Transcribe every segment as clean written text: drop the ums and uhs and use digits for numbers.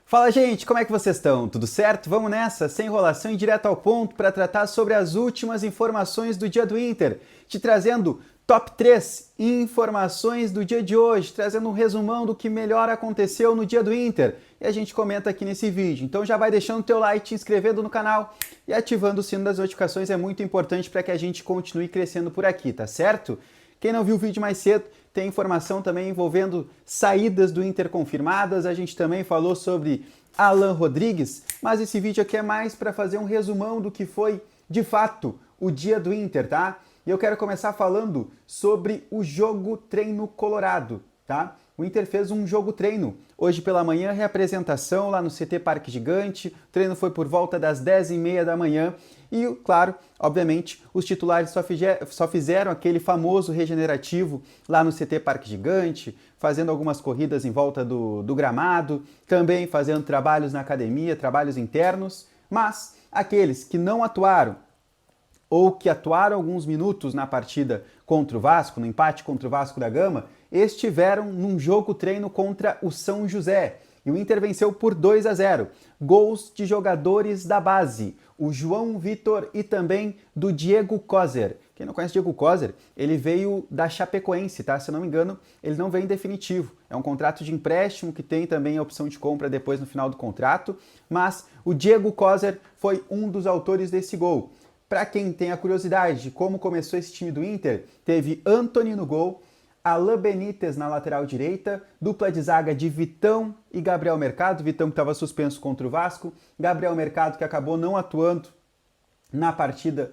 Fala, gente, como é que vocês estão? Tudo certo? Vamos nessa, sem enrolação e direto ao ponto para tratar sobre as últimas informações do dia do Inter, te trazendo top 3 informações do dia de hoje, trazendo um resumão do que melhor aconteceu no dia do Inter. E a gente comenta aqui nesse vídeo. Então já vai deixando o teu like, te inscrevendo no canal e ativando o sino das notificações, é muito importante para que a gente continue crescendo por aqui, tá certo? Quem não viu o vídeo mais cedo, tem informação também envolvendo saídas do Inter confirmadas. A gente também falou sobre Alan Rodrigues, mas esse vídeo aqui é mais para fazer um resumão do que foi, de fato, o dia do Inter, tá? E eu quero começar falando sobre o jogo treino colorado, tá? O Inter fez um jogo treino hoje pela manhã, reapresentação lá no CT Parque Gigante. O treino foi por volta das 10h30 da manhã e, claro, obviamente, os titulares só fizeram aquele famoso regenerativo lá no CT Parque Gigante, fazendo algumas corridas em volta do gramado, também fazendo trabalhos na academia, trabalhos internos, mas aqueles que não atuaram ou que atuaram alguns minutos na partida contra o Vasco, no empate contra o Vasco da Gama, estiveram num jogo treino contra o São José. E o Inter venceu por 2-0. Gols de jogadores da base, o João Vitor e também do Diego Coser. Quem não conhece Diego Coser, ele veio da Chapecoense, tá? Se eu não me engano, ele não veio em definitivo. É um contrato de empréstimo que tem também a opção de compra depois no final do contrato. Mas o Diego Coser foi um dos autores desse gol. Para quem tem a curiosidade de como começou esse time do Inter, teve Antony no gol, Alan Benítez na lateral direita, dupla de zaga de Vitão e Gabriel Mercado, Vitão que estava suspenso contra o Vasco, Gabriel Mercado que acabou não atuando na partida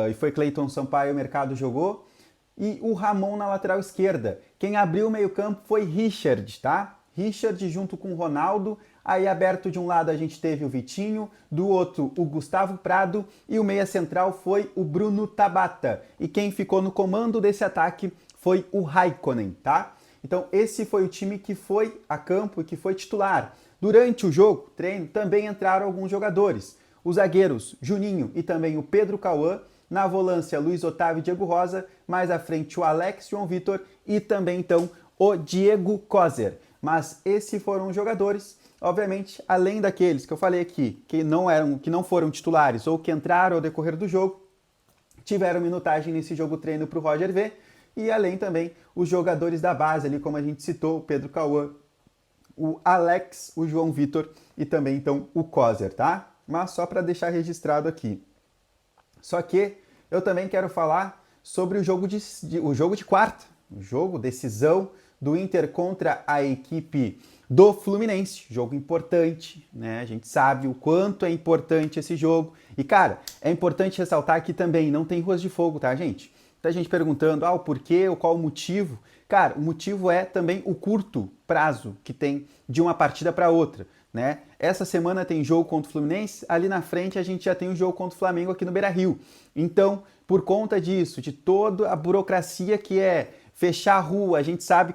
e foi Cleiton Sampaio, o Mercado jogou, e o Ramon na lateral esquerda. Quem abriu o meio campo foi Richard, tá? Richard junto com o Ronaldo. Aí aberto de um lado a gente teve o Vitinho, do outro o Gustavo Prado e o meia central foi o Bruno Tabata. E quem ficou no comando desse ataque foi o Raikkonen, tá? Então esse foi o time que foi a campo e que foi titular. Durante o jogo, treino, também entraram alguns jogadores. Os zagueiros Juninho e também o Pedro Cauã, na volância Luiz Otávio e Diego Rosa, mais à frente o Alex João Vitor e também então o Diego Coser. Mas esses foram os jogadores, obviamente, além daqueles que eu falei aqui, que não foram titulares ou que entraram ao decorrer do jogo, tiveram minutagem nesse jogo treino para o Roger V, e além também os jogadores da base ali, como a gente citou, o Pedro Cauã, o Alex, o João Vitor e também então o Coser, tá? Mas só para deixar registrado aqui. Só que eu também quero falar sobre o jogo de quarta, o jogo decisão do Inter contra a equipe do Fluminense, jogo importante, né? A gente sabe o quanto é importante esse jogo. E, cara, é importante ressaltar que também não tem ruas de fogo, tá, gente? Muita gente perguntando, o porquê, ou qual o motivo. Cara, o motivo é também o curto prazo que tem de uma partida para outra, né? Essa semana tem jogo contra o Fluminense, ali na frente a gente já tem o jogo contra o Flamengo aqui no Beira-Rio. Então, por conta disso, de toda a burocracia que é fechar a rua, a gente sabe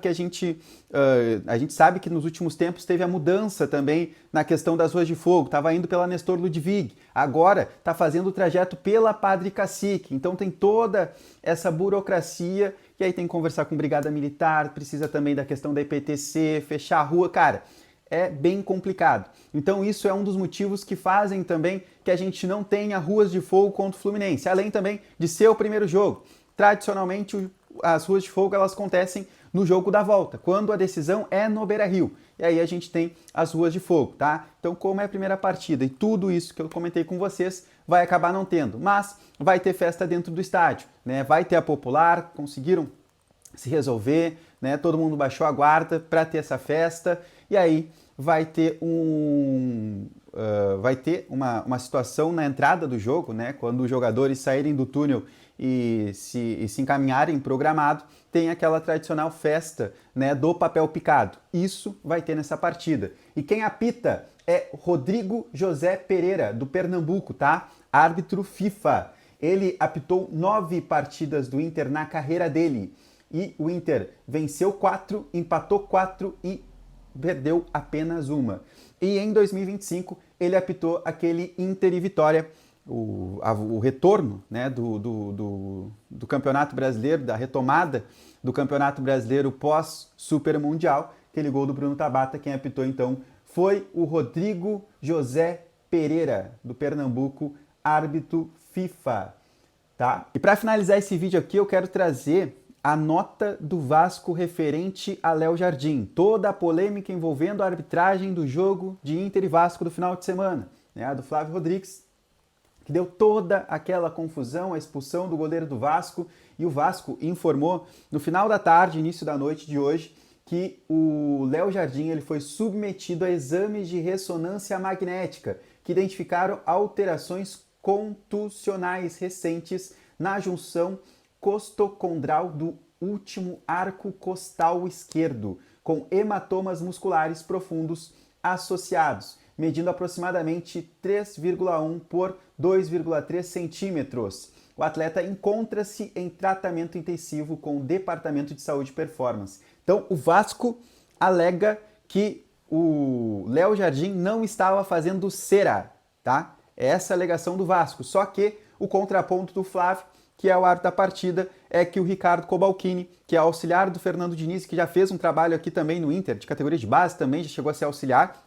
que nos últimos tempos teve a mudança também na questão das ruas de fogo, estava indo pela Nestor Ludwig, agora está fazendo o trajeto pela Padre Cacique, então tem toda essa burocracia, e aí tem que conversar com Brigada Militar, precisa também da questão da IPTC, fechar a rua, cara, é bem complicado. Então isso é um dos motivos que fazem também que a gente não tenha ruas de fogo contra o Fluminense, além também de ser o primeiro jogo. Tradicionalmente, as ruas de fogo elas acontecem no jogo da volta, quando a decisão é no Beira-Rio. E aí a gente tem as ruas de fogo, tá? Então, como é a primeira partida e tudo isso que eu comentei com vocês, vai acabar não tendo. Mas vai ter festa dentro do estádio, né? Vai ter a Popular, conseguiram se resolver, né? Todo mundo baixou a guarda para ter essa festa. E aí vai ter uma situação na entrada do jogo, né? Quando os jogadores saírem do túnel e se encaminharem programado, tem aquela tradicional festa, né, do papel picado. Isso vai ter nessa partida. E quem apita é Rodrigo José Pereira, do Pernambuco, tá? Árbitro FIFA. Ele apitou 9 partidas do Inter na carreira dele. E o Inter venceu 4, empatou 4 e perdeu apenas uma. E em 2025 ele apitou aquele Inter e Vitória, o retorno, né, do Campeonato Brasileiro, da retomada do Campeonato Brasileiro pós-Super Mundial, aquele gol do Bruno Tabata, quem apitou então foi o Rodrigo José Pereira, do Pernambuco, árbitro FIFA. Tá? E para finalizar esse vídeo aqui, eu quero trazer a nota do Vasco referente a Léo Jardim. Toda a polêmica envolvendo a arbitragem do jogo de Inter e Vasco do final de semana, né? A do Flávio Rodrigues, que deu toda aquela confusão, a expulsão do goleiro do Vasco, e o Vasco informou no final da tarde, início da noite de hoje, que o Léo Jardim ele foi submetido a exames de ressonância magnética, que identificaram alterações contusionais recentes na junção costocondral do último arco costal esquerdo, com hematomas musculares profundos associados, medindo aproximadamente 3,1 por 2,3 centímetros. O atleta encontra-se em tratamento intensivo com o Departamento de Saúde e Performance. Então, o Vasco alega que o Léo Jardim não estava fazendo cera, tá? Essa é a alegação do Vasco. Só que o contraponto do Flávio, que é o árbitro da partida, é que o Ricardo Cobalcini, que é auxiliar do Fernando Diniz, que já fez um trabalho aqui também no Inter, de categoria de base também, já chegou a ser auxiliar,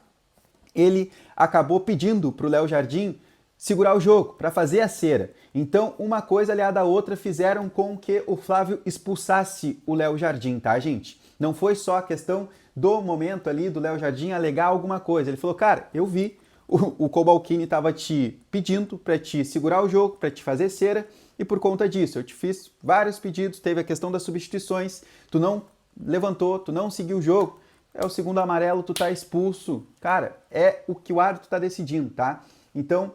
ele acabou pedindo para o Léo Jardim segurar o jogo, para fazer a cera. Então, uma coisa aliada à outra fizeram com que o Flávio expulsasse o Léo Jardim, tá, gente? Não foi só a questão do momento ali do Léo Jardim alegar alguma coisa. Ele falou, cara, eu vi, o Cobalcini estava te pedindo para te segurar o jogo, para te fazer cera, e por conta disso, eu te fiz vários pedidos, teve a questão das substituições, tu não levantou, tu não seguiu o jogo, é o segundo amarelo, tu tá expulso. Cara, é o que o árbitro tá decidindo, tá? Então,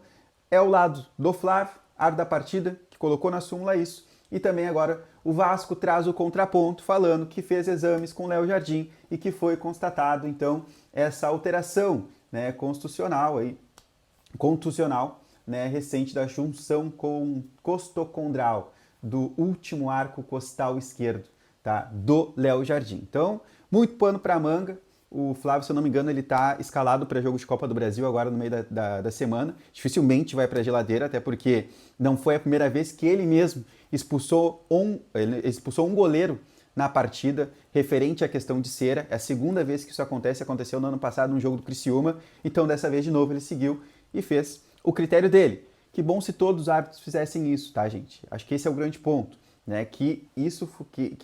é o lado do Flávio, árbitro da partida, que colocou na súmula isso, e também agora o Vasco traz o contraponto falando que fez exames com o Léo Jardim e que foi constatado, então, essa alteração, né, contusional, né, recente da junção com costocondral do último arco costal esquerdo, tá, do Léo Jardim. Então, muito pano para manga. O Flávio, se eu não me engano, ele está escalado para jogo de Copa do Brasil agora no meio da semana. Dificilmente vai para a geladeira, até porque não foi a primeira vez que ele mesmo expulsou um goleiro na partida referente à questão de cera. É a segunda vez que isso acontece, aconteceu no ano passado num jogo do Criciúma. Então, dessa vez, de novo, ele seguiu e fez o critério dele. Que bom se todos os árbitros fizessem isso, tá, gente? Acho que esse é o grande ponto, né? Que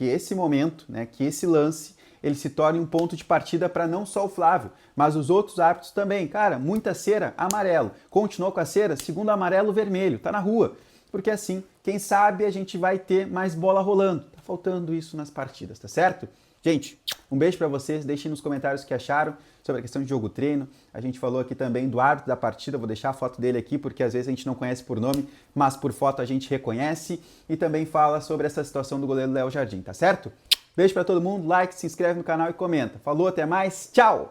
esse momento, né? Que esse lance ele se torne um ponto de partida para não só o Flávio, mas os outros árbitros também. Cara, muita cera, amarelo. Continuou com a cera, segundo amarelo, vermelho. Tá na rua. Porque assim, quem sabe a gente vai ter mais bola rolando. Tá faltando isso nas partidas, tá certo? Gente, um beijo para vocês. Deixem nos comentários o que acharam sobre a questão de jogo-treino. A gente falou aqui também do árbitro da partida. Vou deixar a foto dele aqui, porque às vezes a gente não conhece por nome, mas por foto a gente reconhece. E também fala sobre essa situação do goleiro Léo Jardim, tá certo? Beijo pra todo mundo, like, se inscreve no canal e comenta. Falou, até mais, tchau!